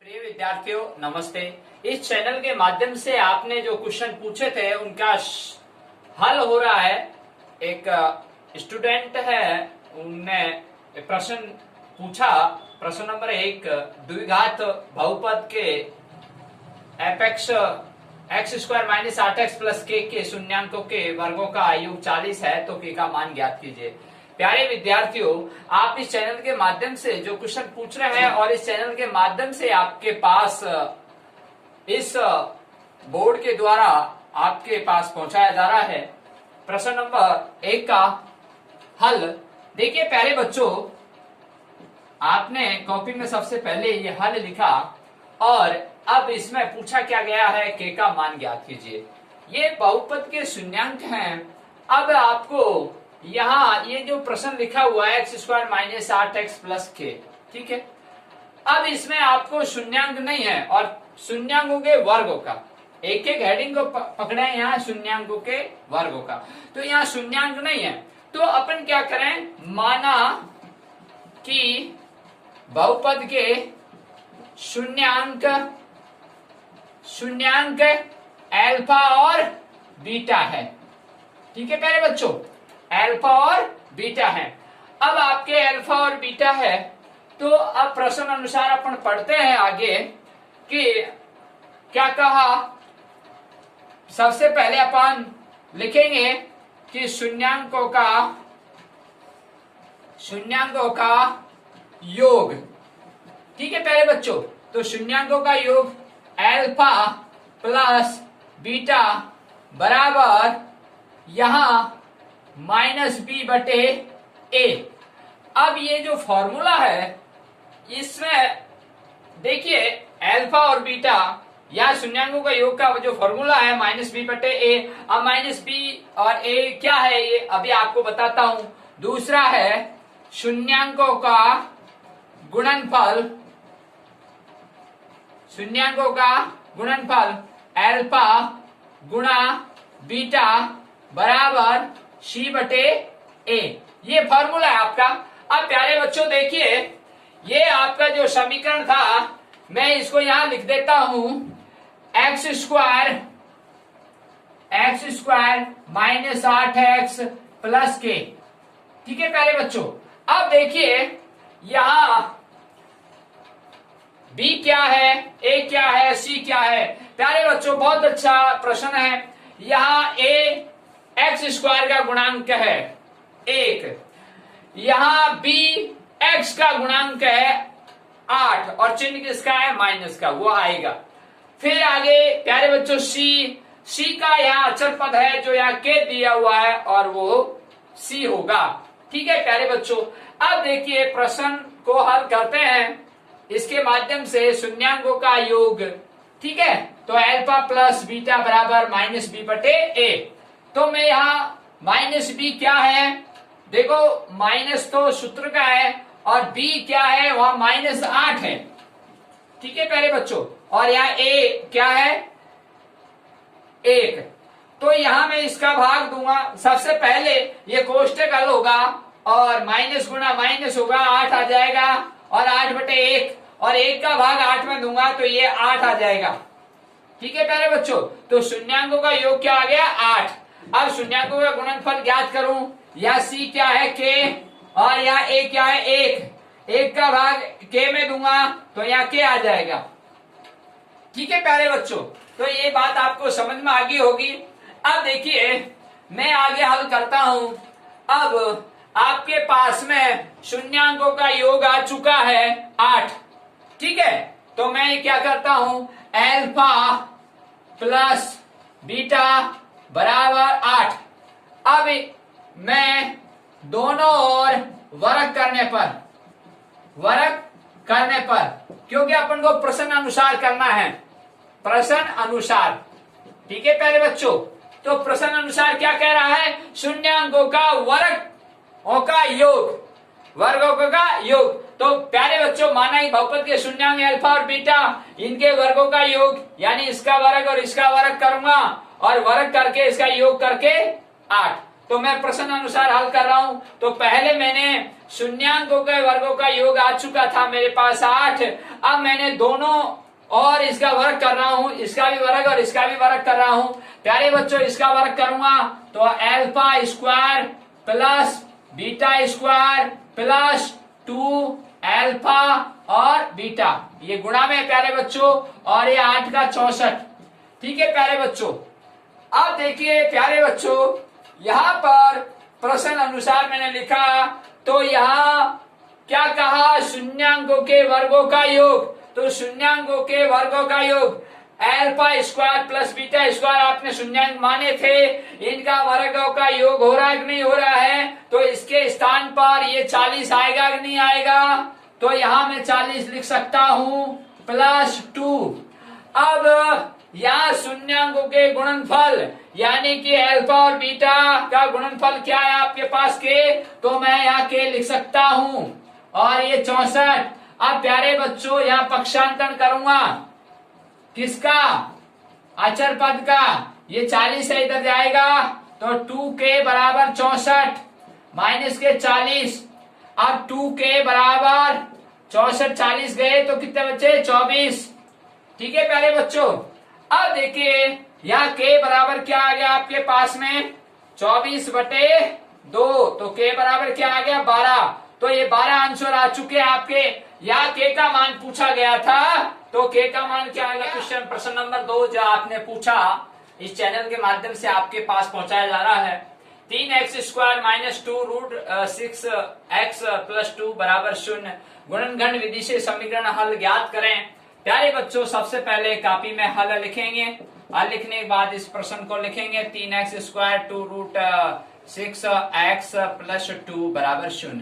प्रिय विद्यार्थियों नमस्ते। इस चैनल के माध्यम से आपने जो क्वेश्चन पूछे थे उनका हल हो रहा है। एक स्टूडेंट है, उनने प्रश्न पूछा। प्रश्न नंबर 1, द्विघात बहुपद के apex x square minus 8x plus के शून्यांकों के वर्गों का योग 40 है तो के का मान ज्ञात कीजिए। प्यारे विद्यार्थियों, आप इस चैनल के माध्यम से जो क्वेश्चन पूछ रहे हैं और इस चैनल के माध्यम से आपके पास इस बोर्ड के द्वारा आपके पास पहुंचाया जा रहा है। प्रश्न नंबर 1 का हल देखिए। प्यारे बच्चों, आपने कॉपी में सबसे पहले ये हल लिखा और अब इसमें पूछा क्या गया है, के का मान ज्ञात कीजिए। ये बहुपद के शून्यांक हैं। अब आपको यहाँ ये जो प्रश्न लिखा हुआ है x square minus 8x plus के, ठीक है। अब इसमें आपको शून्यांक नहीं है और शून्यांकों के वर्गों का एक एक हेडिंग को पकड़े हैं। यहाँ शून्यांकों के वर्गों का, तो यहाँ शून्यांक नहीं है। तो अपन क्या करें, माना कि बहुपद के शून्यांक अल्फा और बीटा है, ठीक है प्यारे बच्चों, अल्फा और बीटा है। अब आपके अल्फा और बीटा है तो अब प्रश्न अनुसार अपन पढ़ते हैं आगे कि क्या कहा। सबसे पहले अपन लिखेंगे कि शून्यांकों का योग, ठीक है प्यारे बच्चों। तो शून्यांकों का योग अल्फा प्लस बीटा बराबर यहां माइनस बी बटे ए। अब ये जो फॉर्मूला है इसमें देखिए अल्फा और बीटा या शून्यांकों का योग का जो फॉर्मूला है माइनस बी बटे ए। अब माइनस बी और ए क्या है ये अभी आपको बताता हूं। दूसरा है शून्यांकों का गुणनफल अल्फा गुणा बीटा बराबर सी बटे ए। ये फॉर्मूला है आपका। अब प्यारे बच्चों देखिए, ये आपका जो समीकरण था मैं इसको यहां लिख देता हूं, x square minus 8x plus के, ठीक है प्यारे बच्चों। अब देखिए यहां b क्या है, a क्या है, c क्या है। प्यारे बच्चों बहुत अच्छा प्रश्न है। यहां a एक्स स्क्वायर का गुणांक है 1, यहां b x का गुणांक है 8 और चिन्ह किसका है, माइनस का, वो आएगा। फिर आगे प्यारे बच्चों c का यहाँ अचर पद है जो यहाँ के दिया हुआ है और वो c होगा, ठीक है प्यारे बच्चों। अब देखिए प्रश्न को हल करते हैं इसके माध्यम से शून्यांकों का योग, ठीक है। तो अल्फा प्लस बीटा बराबर माइनस बी बटे ए। तो मैं यहाँ माइनस बी क्या है, देखो माइनस तो सूत्र का है और बी क्या है, वहां माइनस 8 है, ठीक है प्यारे बच्चों। और यहाँ ए क्या है, 1। तो यहां मैं इसका भाग दूंगा। सबसे पहले ये कोष्टक हल होगा और माइनस गुणा माइनस होगा, 8 आ जाएगा और 8 बटे 1 और 1 का भाग 8 में दूंगा तो ये 8 आ जाएगा, ठीक है प्यारे बच्चों। तो शून्यांकों का योग क्या आ गया, 8। अब शून्यांकों का गुणनफल ज्ञात करूं, या सी क्या है, के, और यहाँ ए क्या है, 1 का भाग के में दूंगा तो यहाँ के आ जाएगा, ठीक है प्यारे बच्चों। तो ये बात आपको समझ में आ गई होगी। अब देखिए मैं आगे हल करता हूं। अब आपके पास में शून्यांकों का योग आ चुका है 8, ठीक है। तो मैं क्या करता हूं, अल्फा प्लस बीटा बराबर 8। अब मैं दोनों ओर वर्ग करने पर क्योंकि अपन को प्रश्न अनुसार करना है, प्रश्न अनुसार, ठीक है प्यारे बच्चों। तो प्रश्न अनुसार क्या कह रहा है, शून्यांकों का वर्गों का योग। तो प्यारे बच्चों माना ही बहुपद के शून्यांक अल्फा और बीटा, इनके वर्गों का योग यानी इसका वर्ग और इसका वर्ग करूंगा और वर्ग करके इसका योग करके 8। तो मैं प्रश्न अनुसार हल कर रहा हूं। तो पहले मैंने शून्यांकों के वर्गों का योग आ चुका था मेरे पास 8। अब मैंने दोनों और इसका वर्ग कर रहा हूं, इसका भी वर्ग और इसका भी वर्ग कर रहा हूं। प्यारे बच्चों इसका वर्ग करूंगा तो alpha square plus beta square plus 2 alpha और बीटा, ये गुणा में प्यारे बच्चों, और ये 8 का 64। ठीक है प्यारे बच्चों। अब देखिए प्यारे बच्चों, यहां पर प्रश्न अनुसार मैंने लिखा, तो यहां क्या कहा, शून्यांकों के वर्गों का योग। तो शून्यांकों के वर्गों का योग alpha square plus beta square आपने शून्यांक माने थे, इनका वर्गों का योग हो रहा है कि नहीं हो रहा है। तो इसके स्थान पर ये 40 आएगा कि नहीं आएगा, तो यहां मैं 40 लिख सकता हूं प्लस 2। अब यहाँ शून्यांकों के गुणनफल यानी कि अल्फा और बीटा का गुणनफल क्या है आपके पास के, तो मैं यहाँ के लिख सकता हूं, और ये 64। अब प्यारे बच्चों यहाँ पक्षांतरण करूंगा किसका, अचर पद का, ये 40 से इधर जाएगा तो 2 के बराबर 64 माइनस के 40। अब 2 के बराबर 64, 40 गए तो कितने बचे 24। ठीक है प्यारे बच्चों। अब देखिए यहाँ के बराबर क्या आ गया आपके पास में 24/2, तो के बराबर क्या आ गया 12। तो ये 12 आंसर आ चुके आपके। यहाँ के का मान पूछा गया था, तो के का मान क्या आएगा, क्वेश्चन प्रश्न नंबर 2 जो आपने पूछा इस चैनल के माध्यम से आपके पास पहुंचाया जा रहा है। 3x square minus 2 root 6x plus 2 बराबर 0, गुणनखंड विधि से समीकरण हल ज्ञात करें। प्यारे बच्चों सबसे पहले कॉपी में हल लिखेंगे, हल लिखने के बाद इस प्रश्न को लिखेंगे 3x square 2 root 6x plus 2 बराबर 0।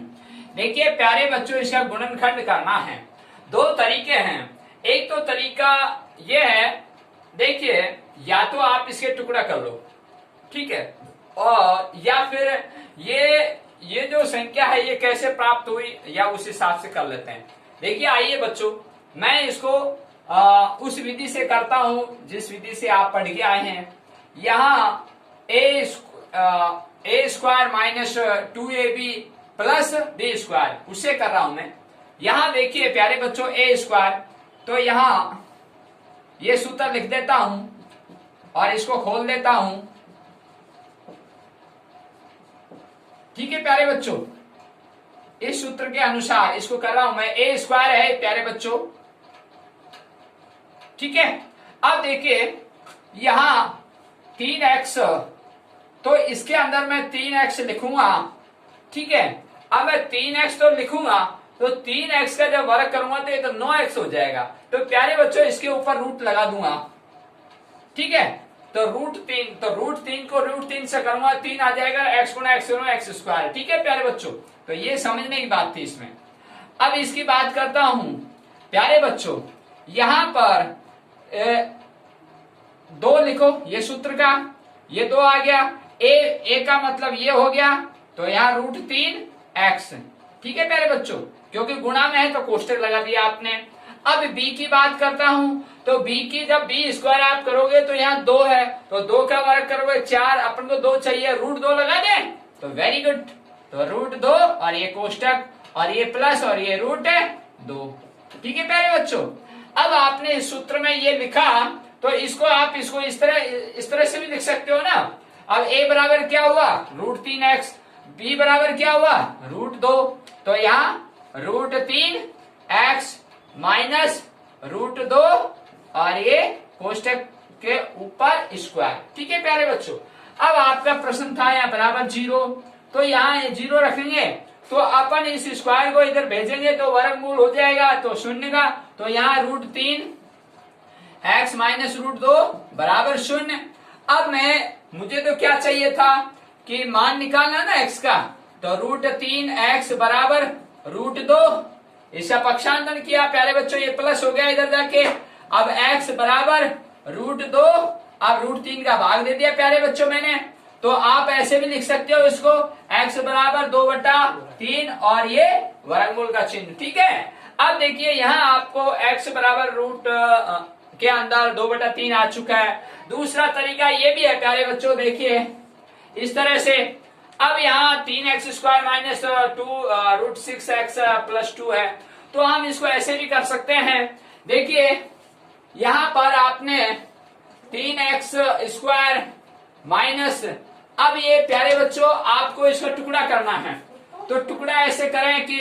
देखिए प्यारे बच्चों इसका गुणनखंड करना है। दो तरीके हैं, एक तो तरीका ये है, देखिए या तो आप इसके टुकड़ा कर लो, ठीक है, और या फिर ये जो संख्या है ये कैसे प्राप्त हुई या उस हिसाब से कर लेते हैं। देखिए आइए बच्चों, मैं इसको उस विधि से करता हूं जिस विधि से आप पढ़ के आए हैं। यहाँ a square minus 2ab plus b square उससे कर रहा हूं मैं। यहाँ देखिए प्यारे बच्चों ए स्क्वायर, तो यहाँ ये सूत्र लिख देता हूं और इसको खोल देता हूं। ठीक है प्यारे बच्चों, इस सूत्र के अनुसार इसको कर रहा हूं मैं। ए स्क्वायर है प्यारे बच्चों, ठीक है। अब देखिए यहां 3x, तो इसके अंदर मैं 3x लिखूंगा, ठीक है। अब मैं 3x तो लिखूंगा, तो 3x का जब वर्ग करूंगा तो ये तो 9x हो जाएगा। तो प्यारे बच्चों इसके ऊपर रूट लगा दूंगा, ठीक है। तो रूट 3, तो रूट 3 को रूट 3 से करूंगा 3 आ जाएगा, x गुना x गुना x स्क्वायर। ठीक है प्यारे बच्चों, तो ये समझने की बात थी इसमें। अब इसकी बात करता हूं प्यारे बच्चों, यहां पर 2 लिखो, ये सूत्र का ये 2 आ गया, ए का मतलब ये हो गया, तो यहाँ रूट 3x। ठीक है प्यारे बच्चों, क्योंकि गुणा में है तो कोष्टक लगा दिया आपने। अब b की बात करता हूं, तो b की जब b स्क्वायर आप करोगे तो यहाँ 2 है, तो 2 का वर्ग करोगे 4, अपन को 2 चाहिए, रूट 2 लगा दे, तो वेरी गुड, तो रूट 2 और ये कोष्टक और ये प्लस और ये रूट 2। ठीक है प्यारे बच्चों। अब आपने इस सूत्र में ये लिखा, तो इसको आप इसको इस तरह से भी लिख सकते हो ना। अब a बराबर क्या हुआ रूट 3x, b बराबर क्या हुआ रूट 2, तो यहाँ रूट 3x माइनस रूट 2 और ये कोष्टक के ऊपर स्क्वायर। ठीक है प्यारे बच्चों। अब आपका प्रश्न था यहाँ बराबर 0, तो यहाँ 0 रखेंगे, तो अपन इस स्क्वायर को इधर भेजेंगे तो वर्गमूल हो जाएगा, तो 0 का, तो यहाँ रूट 3x माइनस रूट 2 बराबर 0। अब मुझे तो क्या चाहिए था कि मान निकालना ना x का, तो रूट 3x बराबर रूट 2, इसका पक्षांतरण किया प्यारे बच्चों, ये प्लस हो गया इधर जाके। अब x बराबर रूट 2, अब रूट 3 का भाग दे दिया प्यारे बच्चों मैंने, तो आप ऐसे भी लिख सकते हो इसको, x बराबर 2/3 और ये वर्गमूल का चिन्ह। ठीक है। अब देखिए यहाँ आपको x बराबर रूट के अंदर 2/3 आ चुका है। दूसरा तरीका ये भी है प्यारे बच्चों, देखिए इस तरह से अब यहाँ 3x² माइनस 2√6x+2 है, तो हम इसको ऐसे भी कर सकते हैं। देखिए यहां पर आपने 3x² माइनस, अब ये प्यारे बच्चों आपको इसका टुकड़ा करना है, तो टुकड़ा ऐसे करें कि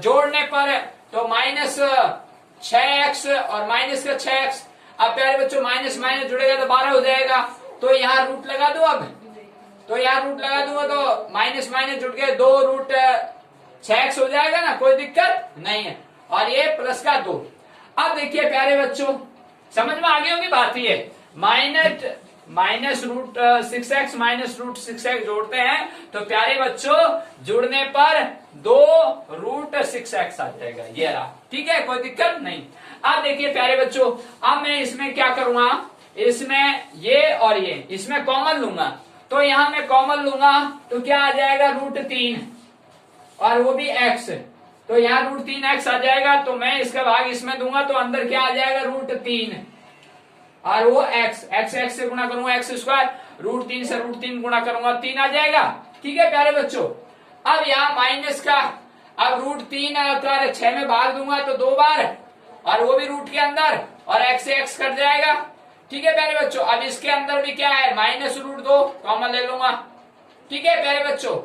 जोड़ने पर तो -6x और माइनस का 6x। अब प्यारे बच्चों माइनस माइनस जुड़ेगा तो 12 हो जाएगा, तो यहाँ रूट लगा दो। अब तो यहाँ रूट लगा दूंगा तो माइनस माइनस जुड़ के 2√6x हो जाएगा ना, कोई दिक्कत नहीं है। और ये प्लस का 2। अब देखिए प्यारे बच्चों समझ में आ गई होगी बात, ये -√6x माइनस √6x जोड़ते हैं तो प्यारे बच्चों जुड़ने पर 2√6x आ जाएगा, ये रहा। ठीक है, कोई दिक्कत नहीं। अब देखिए प्यारे बच्चों, अब मैं इसमें क्या करूंगा, इसमें ये और ये इसमें कॉमन लूंगा, तो यहां मैं कॉमन लूंगा तो क्या आ जाएगा √3 और वो भी x, तो यहाँ √3x आ जाएगा। तो मैं इसका भाग इसमें दूंगा तो अंदर क्या आ जाएगा √3 और वो x से गुणा करूंगा x², √3 से √3 गुणा करूंगा 3 आ जाएगा। ठीक है प्यारे बच्चों, अब यहाँ माइनस का, अब √3 अगर 6 में भाग दूंगा तो 2 बार और वो भी रूट के अंदर और x से x कट जाएगा। ठीक है प्यारे बच्चों, अब इसके अंदर भी क्या है -√2 कॉमन ले लूंगा। ठीक है प्यारे बच्चों,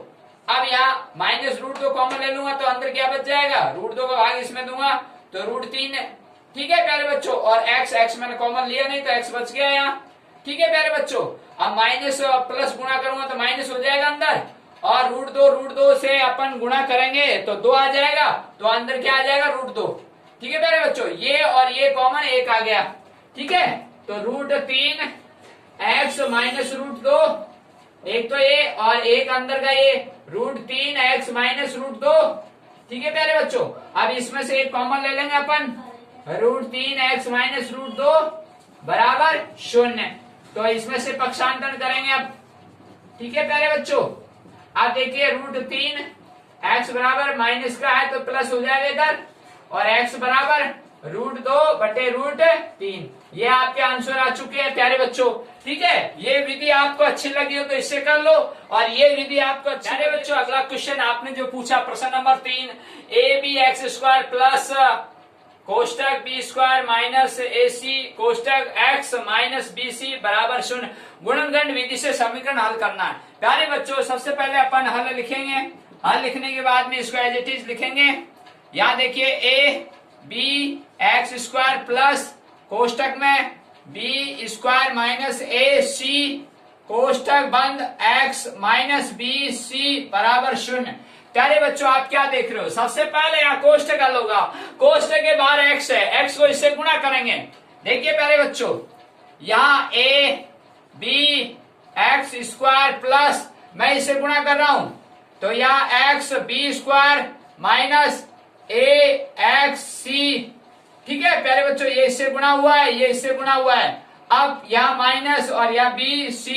अब यहाँ -√2 कॉमन ले लूंगा तो अंदर क्या बच जाएगा, √2 का भाग इसमें दूंगा तो √3। ठीक है प्यारे बच्चों, और x मैंने कॉमन लिया नहीं तो x बच गया यहाँ। ठीक है प्यारे बच्चों, अब माइनस प्लस गुणा करूंगा तो माइनस हो जाएगा अंदर, और √2 से अपन गुणा करेंगे तो 2 आ जाएगा, तो अंदर क्या आ जाएगा √2। ठीक है प्यारे बच्चों, ये और ये कॉमन 1 आ गया। ठीक है, तो √3x माइनस √2, एक तो ये और एक अंदर का ये √3x माइनस √2। ठीक है प्यारे बच्चों, अब इसमें से एक कॉमन ले लेंगे अपन, √3x माइनस √2 बराबर 0, तो इसमें से पक्षांतर करेंगे अब। ठीक है प्यारे बच्चों, अब देखिए √3x बराबर माइनस का है तो प्लस हो जाएगा इधर, और x बराबर √2/√3। ये आपके आंसर आ चुके हैं प्यारे बच्चों। ठीक है, ये विधि आपको अच्छी लगी हो तो इससे कर लो, और ये विधि आपको प्यारे बच्चों। अगला क्वेश्चन आपने जो पूछा प्रश्न नंबर 3, AB(x² प्लस कोष्टक B² माइनस AC कोष्टक x माइनस BC बराबर 0, गुणनखंड विधि से समीकरण हल करना है। प्यारे बच्चों सबसे पहले अपन हल लिखेंगे, हल लिखने के बाद में इसको एज इट इज लिखेंगे। यहाँ देखिए AB(x² प्लस कोष्टक में B² माइनस AC कोष्टक बंद x माइनस BC बराबर 0। प्यारे बच्चों आप क्या देख रहे हो, सबसे पहले यहाँ कोष्टक हल होगा, कोष्टक के बाहर x है, x को इससे गुणा करेंगे। देखिए प्यारे बच्चों, यहाँ AB(x² प्लस मैं इसे गुणा कर रहा हूं, तो यहाँ x B² माइनस AXC। ठीक है प्यारे बच्चों, ये इससे गुणा हुआ है, ये इससे गुणा हुआ है, अब यहाँ माइनस और यहाँ BC।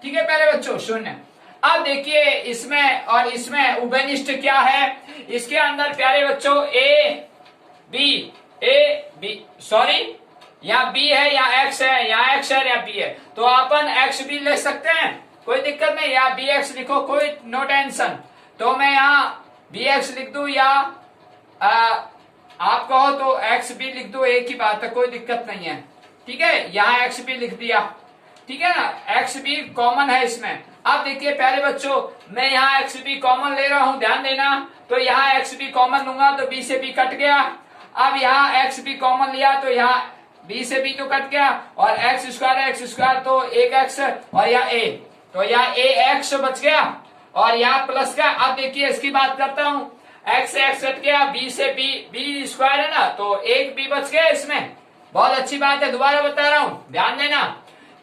ठीक है प्यारे बच्चों 0। अब देखिए इसमें और इसमें उभयनिष्ठ क्या है, इसके अंदर प्यारे बच्चों सॉरी यहाँ B है, यहाँ X है, यहाँ X है, यहाँ B है, तो अपन XB ले सकते हैं, कोई दिक्कत नहीं। यहाँ BX लिखो, कोई नो टेंशन। तो मैं यहाँ BX लिख दूं या आप कहो तो XB लिख दो, एक ही बात है, कोई दिक्कत नहीं है। ठीक है, यहाँ XB लिख दिया, ठीक है ना, XB कॉमन है इसमें। अब देखिए प्यारे बच्चों, मैं यहाँ XB कॉमन ले रहा हूं, ध्यान देना, तो यहाँ XB कॉमन लूंगा तो B से B कट गया। अब यहाँ XB कॉमन लिया तो यहाँ B से B तो कट गया, और x² तो 1x और यहाँ A, तो यहाँ AX बच गया, और यहाँ प्लस का। अब देखिए इसकी बात करता हूँ, x से x कट गया, B से B² है ना, तो एक B बच गया इसमें, बहुत अच्छी बात है। दोबारा बता रहा हूँ, ध्यान देना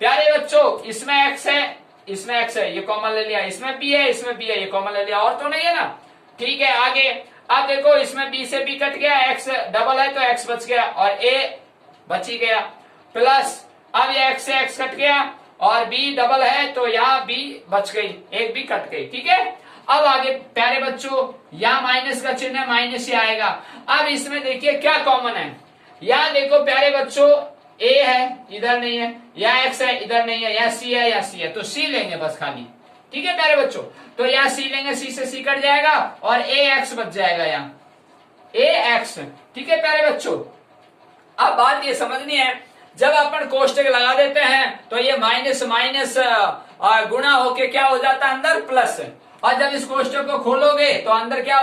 प्यारे बच्चों, इसमें x है, इसमें x है, ये कॉमन ले लिया, इसमें B है, इसमें B है, ये कॉमन ले लिया, और तो नहीं है ना। ठीक है, आगे अब देखो इसमें B से B कट गया, x डबल है तो x बच गया और A बच ही गया, प्लस अब ये x से x कट गया और B डबल है तो यहाँ B बच गई, एक B कट गई। ठीक है, अब आगे प्यारे बच्चों, यहाँ माइनस का चिन्ह है, माइनस ही आएगा। अब इसमें देखिए क्या कॉमन है, यहाँ देखो प्यारे बच्चों A है, इधर नहीं है, यहाँ X है, इधर नहीं है, यहाँ C है, यहाँ C है, तो C लेंगे बस खाली। ठीक है प्यारे बच्चों, तो यहाँ सी लेंगे, सी से सी कट जाएगा और ए एक्स बच जाएगा यहाँ, ए एक्स। ठीक है प्यारे बच्चों, अब बात ये समझनी है, जब अपन कोष्टक लगा देते हैं तो ये माइनस माइनस गुणा होके क्या हो जाता है अंदर प्लस, और जब इस कोष्टक को खोलोगे तो अंदर क्या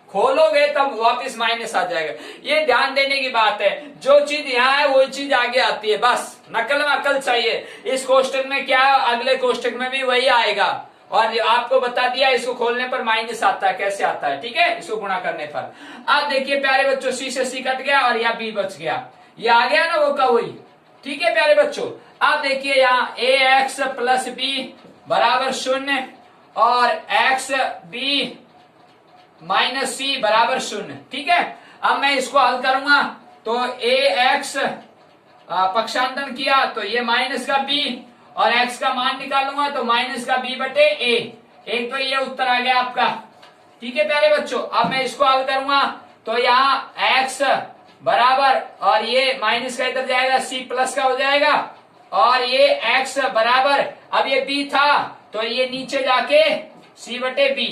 खोलोगे तब वापस माइनस आ जाएगा। ये ध्यान देने की बात है, जो चीज यहाँ है वो चीज आगे आती है, बस नकल में अकल चाहिए। इस कोष्टक में क्या अगले कोष्टक में भी वही आएगा, और आपको बता दिया इसको खोलने पर माइनस आता है, कैसे आता है, ठीक है, इसको गुणा करने पर। अब देखिए प्यारे बच्चों, सी से सी कट गया और यहाँ बी बच गया, ये आ गया ना वो का वही। ठीक है प्यारे बच्चों, अब देखिए यहाँ ए एक्स प्लस बी बराबर 0 और एक्स बी माइनस सी बराबर 0। ठीक है, अब मैं इसको हल करूंगा तो ए एक्स पक्षांतरण किया तो ये माइनस का बी, और एक्स का मान निकालूंगा तो माइनस का बी बटे ए, एक तो ये उत्तर आ गया आपका। ठीक है प्यारे बच्चों, अब मैं इसको हल करूंगा तो यहाँ एक्स बराबर, और ये माइनस का इधर जाएगा, सी प्लस का हो जाएगा, और ये एक्स बराबर, अब ये बी था तो ये नीचे जाके सी बटे बी,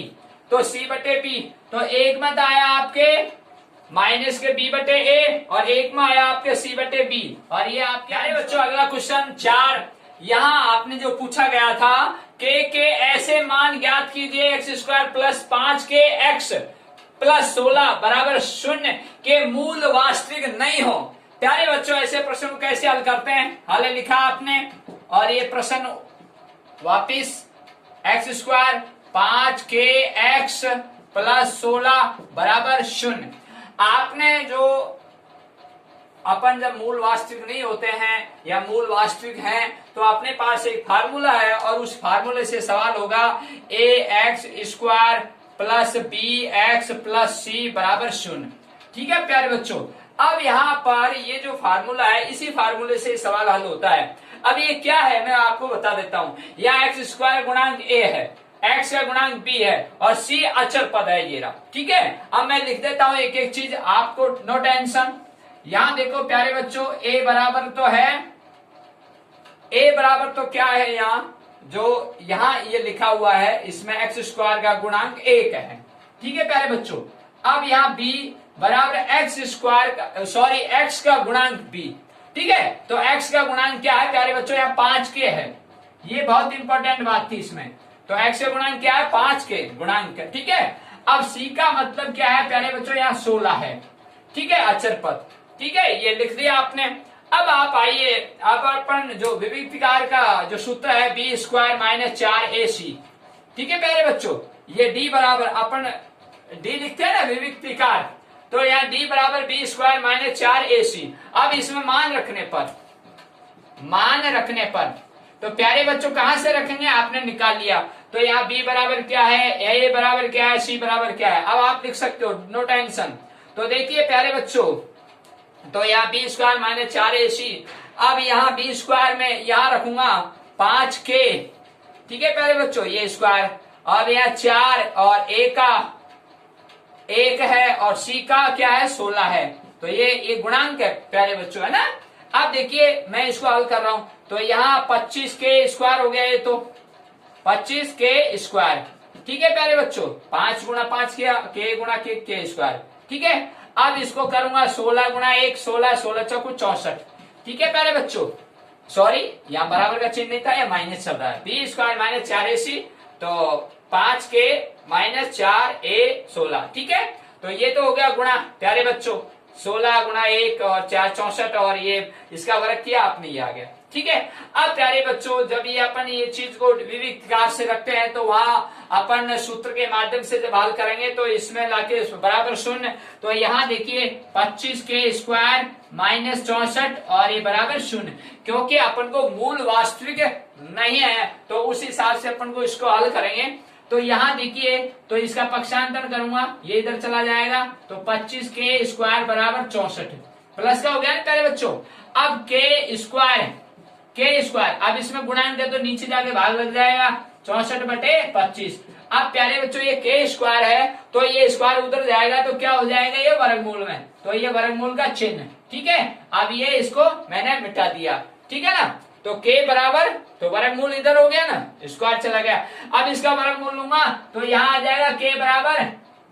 तो सी बटे बी, तो एक में आया आपके माइनस के बी बटे ए, और एक में आया आपके सी बटे बी, और ये आपके आए बच्चों। अगला क्वेश्चन 4, यहाँ आपने जो पूछा गया था के ऐसे मान ज्ञात कीजिए एक्स स्क्वायर प्लस 5 के एक्स प्लस 16 बराबर 0 के मूल वास्तविक नहीं हो। प्यारे बच्चों, ऐसे प्रश्न को कैसे हल करते हैं, हल लिखा आपने, और ये प्रश्न वापिस एक्स स्क्वायर 5 के एक्स प्लस 16 बराबर 0। आपने जो अपन जब मूल वास्तविक नहीं होते हैं या मूल वास्तविक हैं तो अपने पास एक फार्मूला है, और उस फार्मूले से सवाल होगा a x square plus b x plus c बराबर 0। ठीक है प्यारे बच्चों, अब यहाँ पर ये जो फार्मूला है इसी फार्मूले से सवाल हल होता है। अब ये क्या है मैं आपको बता देता हूँ, यहाँ एक्स स्क्वायर गुणांक ए है, एक्स का गुणांक बी है, और सी अचर पद है ये रहा। ठीक है, अब मैं लिख देता हूँ एक एक चीज, आपको नो टेंशन। यहाँ देखो प्यारे बच्चों, ए बराबर तो है, ए बराबर तो क्या है, यहाँ जो यहाँ ये लिखा हुआ है इसमें एक्स स्क्वायर का गुणांक 1 है। ठीक है प्यारे बच्चों, अब यहाँ बी बराबर एक्स स्क्वायर सॉरी एक्स का गुणांक बी। ठीक है, तो एक्स का गुणांक क्या है प्यारे बच्चों, यहाँ 5 के है, ये बहुत इंपॉर्टेंट बात थी इसमें। तो एक्स का गुणांक क्या है, 5 के गुणांक। ठीक है, अब सी का मतलब क्या है प्यारे बच्चों, यहाँ 16 है। ठीक है, अचर पद। ठीक है, ये लिख दिया आपने। अब आप आइए, अब अपन जो विविक्तिकार का जो सूत्र है बी स्क्वायर माइनस 4ac। ठीक है प्यारे बच्चों, ये डी बराबर अपन डी लिखते हैं ना विविक्तिकार, तो यहाँ डी बराबर बी स्क्वायर माइनस 4ac। अब इसमें मान रखने पर तो प्यारे बच्चों कहां से रखेंगे, आपने निकाल लिया, तो यहाँ बी बराबर क्या है, ए बराबर क्या है, सी बराबर क्या है, अब आप लिख सकते हो, नो टेंशन। तो देखिए प्यारे बच्चों, तो यहाँ बी स्क्वायर माइनस 4ac, अब यहाँ बी स्क्वायर में यहाँ रखूंगा 5 के। ठीक है प्यारे बच्चों, ये स्क्वायर, अब यहाँ 4 और ए का 1 है, और सी का क्या है 16 है, तो ये गुणांक है प्यारे बच्चों, है ना। अब देखिए मैं इसको हल कर रहा हूं, तो यहाँ 25 के स्क्वायर हो गया, ये तो 25 के स्क्वायर। ठीक है प्यारे बच्चों, 5 गुणा 5 के गुणा के स्क्वायर। ठीक है, अब इसको करूंगा 16 गुणा 1 16, 16 चौको 64। ठीक है प्यारे बच्चों, सॉरी यहाँ बराबर का चिन्ह नहीं था, या माइनस चल रहा है, बी स्क्वायर माइनस 4ac, तो 5 के माइनस 4a 16। ठीक है, तो ये तो हो गया गुणा प्यारे बच्चों, 16 गुणा 1 और 4 64, और ये इसका वर्ग किया आपने, ये आ गया। ठीक है, अब प्यारे बच्चों जब ये अपन ये चीज को विविक्तकार से रखते हैं तो वहां अपन सूत्र के माध्यम से जब हल करेंगे तो इसमें लाके बराबर 0, तो यहाँ देखिए 25 के स्क्वायर माइनस 64 और ये बराबर 0, क्योंकि अपन को मूल वास्तविक नहीं है तो उस हिसाब से अपन को इसको हल करेंगे। तो यहाँ देखिए, तो इसका पक्षांतर करूंगा, ये इधर चला जाएगा, तो 25 के स्क्वायर बराबर 64 प्लस का हो गया प्यारे बच्चों। अब के स्क्वायर अब इसमें गुणांक दे तो नीचे जाके भाग लग जाएगा, 64 बटे 25। अब प्यारे बच्चों ये के स्क्वायर है तो ये स्क्वायर उधर जाएगा तो क्या हो जाएगा, ये वर्गमूल में, तो ये वर्गमूल का चिन्ह। ठीक है, अब ये इसको मैंने मिटा दिया। ठीक है ना, तो k बराबर, तो वर्गमूल इधर हो गया ना, स्क्वायर चला गया। अब इसका वर्गमूल लूंगा तो यहाँ आ जाएगा k बराबर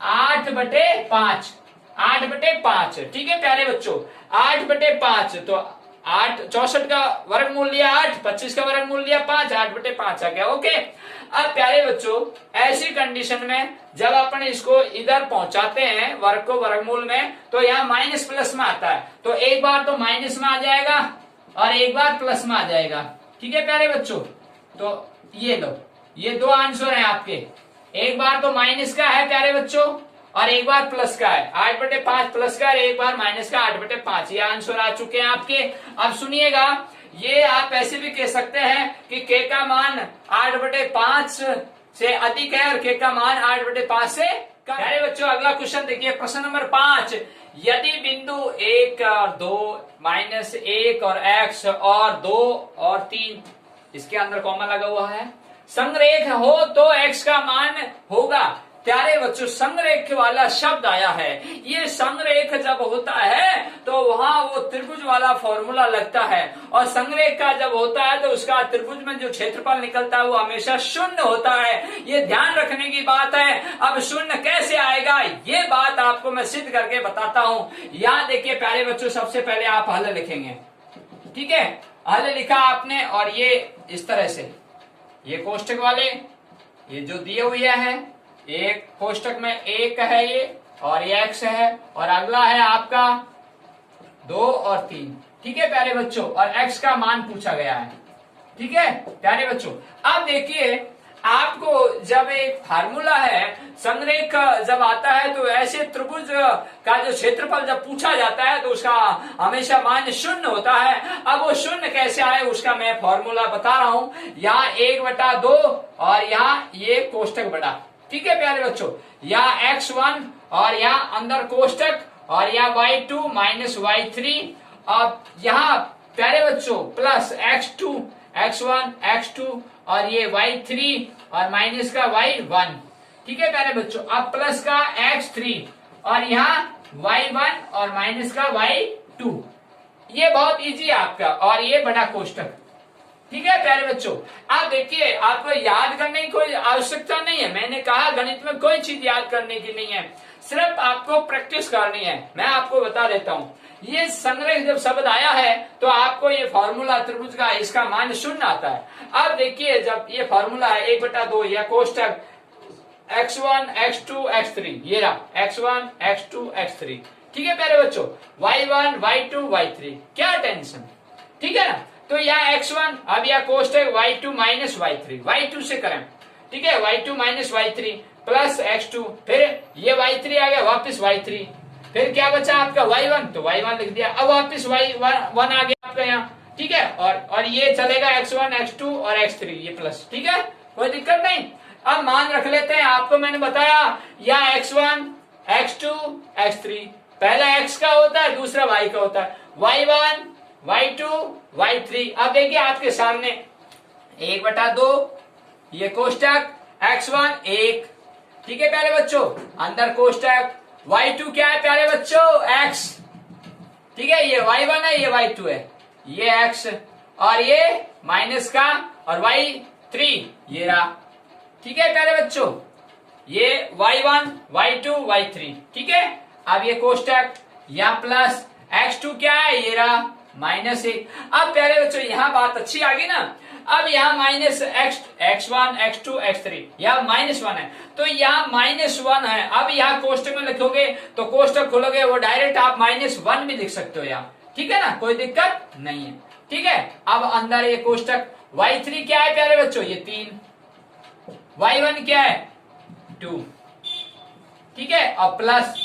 8/5, 8/5। ठीक है प्यारे बच्चों, 8/5। तो 8, 64 का वर्गमूल लिया 8, 25 का वर्गमूल लिया 5, 8/5 आ गया। ओके। अब प्यारे बच्चों ऐसी कंडीशन में जब अपन इसको इधर पहुंचाते हैं वर्ग को वर्गमूल में, तो यहाँ माइनस प्लस में आता है, तो एक बार तो माइनस में आ जाएगा और एक बार प्लस में आ जाएगा। ठीक है प्यारे बच्चों, तो ये लो, ये दो आंसर है आपके, एक बार तो माइनस का है प्यारे बच्चों और एक बार प्लस का है। 8/5 प्लस का, एक बार माइनस का 8/5, ये आंसर आ चुके हैं आपके। अब सुनिएगा, ये आप ऐसे भी कह सकते हैं कि k का मान 8/5 से अधिक है और k का मान 8/5 से कम है। प्यारे बच्चों अगला क्वेश्चन देखिए, प्रश्न नंबर 5। यदि बिंदु 1 और 2 -1 और x और 2 और 3, इसके अंदर कॉमा लगा हुआ है, संरेख हो तो x का मान होगा। प्यारे बच्चों संरेख वाला शब्द आया है, ये संरेख जब होता है तो वहां वो त्रिभुज वाला फॉर्मूला लगता है, और संरेख का जब होता है तो उसका त्रिभुज में जो क्षेत्रफल निकलता है वो हमेशा शून्य होता है। ये ध्यान रखने की बात है। अब शून्य कैसे आएगा ये बात आपको मैं सिद्ध करके बताता हूं। यहाँ देखिए प्यारे बच्चों, सबसे पहले आप हल लिखेंगे। ठीक है, हल लिखा आपने और ये इस तरह से, ये कोष्टक वाले ये जो दिए हुए हैं, एक कोष्टक में 1 है ये और ये x है, और अगला है आपका 2 और 3। ठीक है प्यारे बच्चों, और x का मान पूछा गया है। ठीक है प्यारे बच्चों, अब देखिए आपको जब एक फार्मूला है संरेख जब आता है तो ऐसे त्रिभुज का जो क्षेत्रफल जब पूछा जाता है तो उसका हमेशा मान शून्य होता है। अब वो शून्य कैसे आए उसका मैं फॉर्मूला बता रहा हूं। यहाँ 1/2 और यहाँ ये कोष्टक बड़ा। ठीक है प्यारे बच्चों, यहाँ x1 और यहाँ अंदर कोष्टक और यहाँ y2 - y3, अब यहाँ प्यारे बच्चों प्लस x2, x1, x2 और ये y3 और माइनस का y1। ठीक है प्यारे बच्चों, अब प्लस का x3 और यहाँ y1 और माइनस का y2। ये बहुत इजी है आपका, और ये बड़ा कोष्टक। ठीक है प्यारे बच्चों, आप देखिए आपको याद करने की कोई आवश्यकता नहीं है। मैंने कहा गणित में कोई चीज याद करने की नहीं है, सिर्फ आपको प्रैक्टिस करनी है। मैं आपको बता देता हूँ, ये संरेख जब शब्द आया है तो आपको ये फॉर्मूला त्रिभुज का इसका मान शून्य आता है। अब देखिए जब ये फॉर्मूला है 1/2 या कोष्टक x1, x2, x3, ये रहा x1, x2, x3। ठीक है प्यारे बच्चों, y1, y2, y3, क्या टेंशन। ठीक है ना, तो यहाँ x1, अब यह कोष्टक y2 - y3, y2 से करें। ठीक है, y2 - y3 प्लस x2, फिर ये y3 आ गया, वापस y3, फिर क्या बचा आपका y1, तो y1 लिख दिया, अब वापस y1 आ गया आपका यहाँ। ठीक है, और ये चलेगा x1, x2 और x3, ये प्लस। ठीक है, कोई दिक्कत नहीं। अब मान रख लेते हैं, आपको मैंने बताया यहाँ x1, x2, x3, पहला x का होता है, दूसरा y का होता है, y1, y2, y3। अब देखिए आपके सामने 1/2 ये कोष्टक x1 1। ठीक है प्यारे बच्चों, अंदर कोष्टक y2 क्या है प्यारे बच्चों, x। ठीक है, ये y1 है, ये y2 है, ये x और ये माइनस का और y3 ये रहा। ठीक है प्यारे बच्चों, ये y1, y2, y3। ठीक है, अब ये कोष्टक या प्लस x2 क्या है, ये रहा -1। अब प्यारे बच्चों यहाँ बात अच्छी आ गई ना। अब यहाँ माइनस x1, x2, x3, यहाँ -1 है, तो यहाँ -1 है। अब यहाँ कोष्टक में लिखोगे तो कोष्टक खोलोगे वो डायरेक्ट आप -1 भी लिख सकते हो यहाँ। ठीक है ना, कोई दिक्कत नहीं है। ठीक है, अब अंदर ये कोष्टक y3 क्या है प्यारे बच्चों, ये 3, y1 क्या है 2। ठीक है, और प्लस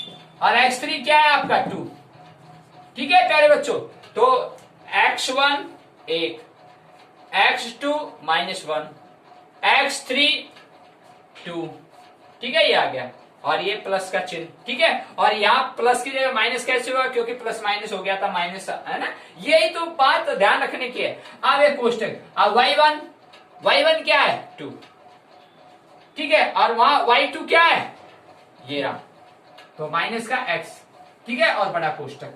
और x3 क्या है आपका 2। ठीक है प्यारे बच्चों, तो x1 1, x2 -1, x3 2। ठीक है, ये आ गया और ये प्लस का चिन्ह। ठीक है, और यहाँ प्लस की जगह माइनस कैसे हुआ, क्योंकि प्लस माइनस हो गया था, माइनस है ना। यही तो बात ध्यान रखने की है। अब एक कोष्टक, अब y1 क्या है 2। ठीक है, और वहां y2 क्या है, ये रहा, तो माइनस का x। ठीक है, और बड़ा कोष्टक।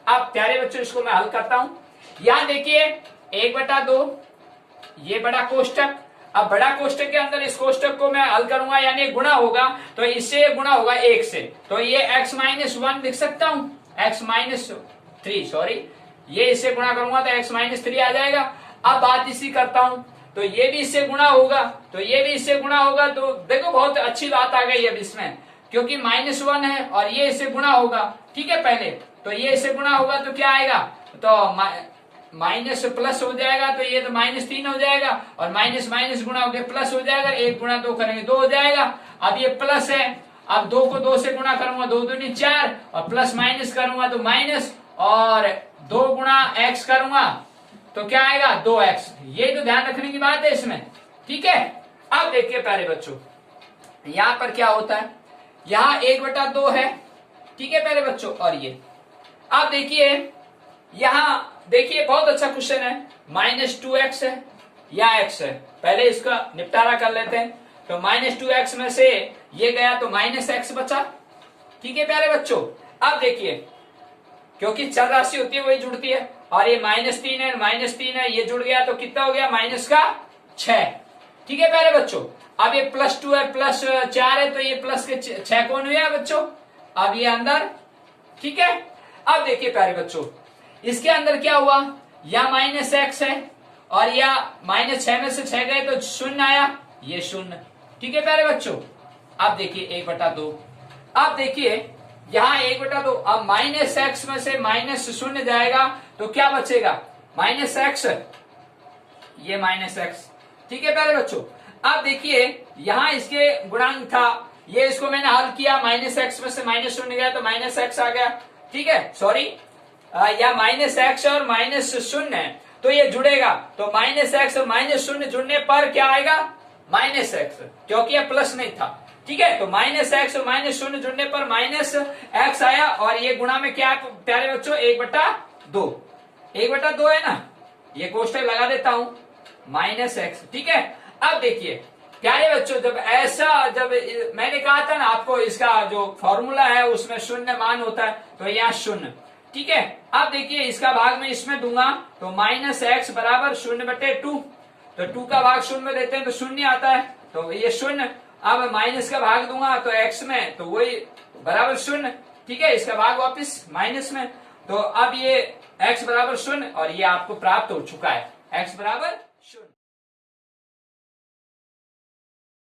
अब प्यारे बच्चों इसको मैं हल करता हूं। यहां देखिए 1/2, ये बड़ा कोष्टक। अब बड़ा कोष्टक के अंदर इस कोष्टक को मैं हल करूंगा, यानी गुणा होगा, तो इससे गुणा होगा 1 से, तो ये x-1 लिख सकता हूं, x-3 सॉरी, ये इससे गुणा करूंगा तो x-3 आ जाएगा। अब बात इसी करता हूं, तो ये भी इससे गुणा होगा, तो ये भी इससे गुणा होगा, तो देखो बहुत अच्छी बात आ गई अब इसमें, क्योंकि -1 है और ये इससे गुणा होगा, ठीक है। पहले तो ये इससे गुणा होगा तो क्या आएगा, तो माइनस प्लस हो जाएगा, तो ये तो -3 हो जाएगा, और माइनस माइनस गुणा होकर प्लस हो जाएगा, 1 गुणा 2 करेंगे 2 हो जाएगा। अब ये प्लस है, अब 2 को 2 से गुणा करूंगा 2 दूनी 4, और प्लस माइनस करूंगा तो माइनस, और 2 गुणा x करूंगा तो क्या आएगा 2x। ये तो ध्यान रखने की बात है इसमें, ठीक है। अब देखिए प्यारे बच्चों, यहां पर क्या होता है, यहां 1/2 है, ठीक है प्यारे बच्चों, और ये अब देखिए, यहां देखिए बहुत अच्छा क्वेश्चन है, -2x है या x है, पहले इसका निपटारा कर लेते हैं। तो -2x में से ये गया तो -x बचा, ठीक है प्यारे बच्चों। अब देखिए, क्योंकि चर राशि होती है वही जुड़ती है, और ये -3 है, -3 है, ये जुड़ गया तो कितना हो गया -6, ठीक है प्यारे बच्चों। अब ये +2 है, +4 है, तो ये प्लस के 6 कौन हुआ बच्चों, अब ये अंदर, ठीक है। अब देखिए प्यारे बच्चों, इसके अंदर क्या हुआ, या -x है, और या -6 में से 6 गए तो 0 आया, ये 0, ठीक है प्यारे बच्चों। अब देखिए 1/2, अब देखिए यहां 1/2, अब -x में से -0 जाएगा तो क्या बचेगा, -x, ये -x, ठीक है प्यारे बच्चों। अब देखिए यहां इसके गुणांक था, ये इसको मैंने हल किया, -x में से -0 गया तो -x आ गया, ठीक है, सॉरी, या -x और -0 है तो ये जुड़ेगा, तो -x और -0 जुड़ने पर क्या आएगा, -x, क्योंकि ये प्लस नहीं था, ठीक है। तो -x और -0 जुड़ने पर -x आया, और ये गुणा में क्या है प्यारे बच्चों, 1/2, 1/2 है ना, ये कोष्टक लगा देता हूं, -x, ठीक है। अब देखिए प्यारे बच्चों, जब मैंने कहा था ना आपको, इसका जो फॉर्मूला है उसमें 0 मान होता है, तो यहाँ 0, ठीक है। अब देखिए इसका भाग में इसमें दूंगा तो -x बराबर 0/2, तो 2 का भाग 0 में देते हैं तो 0 आता है, तो ये 0। अब माइनस का भाग दूंगा तो x में, तो वही बराबर 0, ठीक है, इसका भाग वापस माइनस में, तो अब ये x बराबर 0, और ये आपको प्राप्त हो चुका है, x बराबर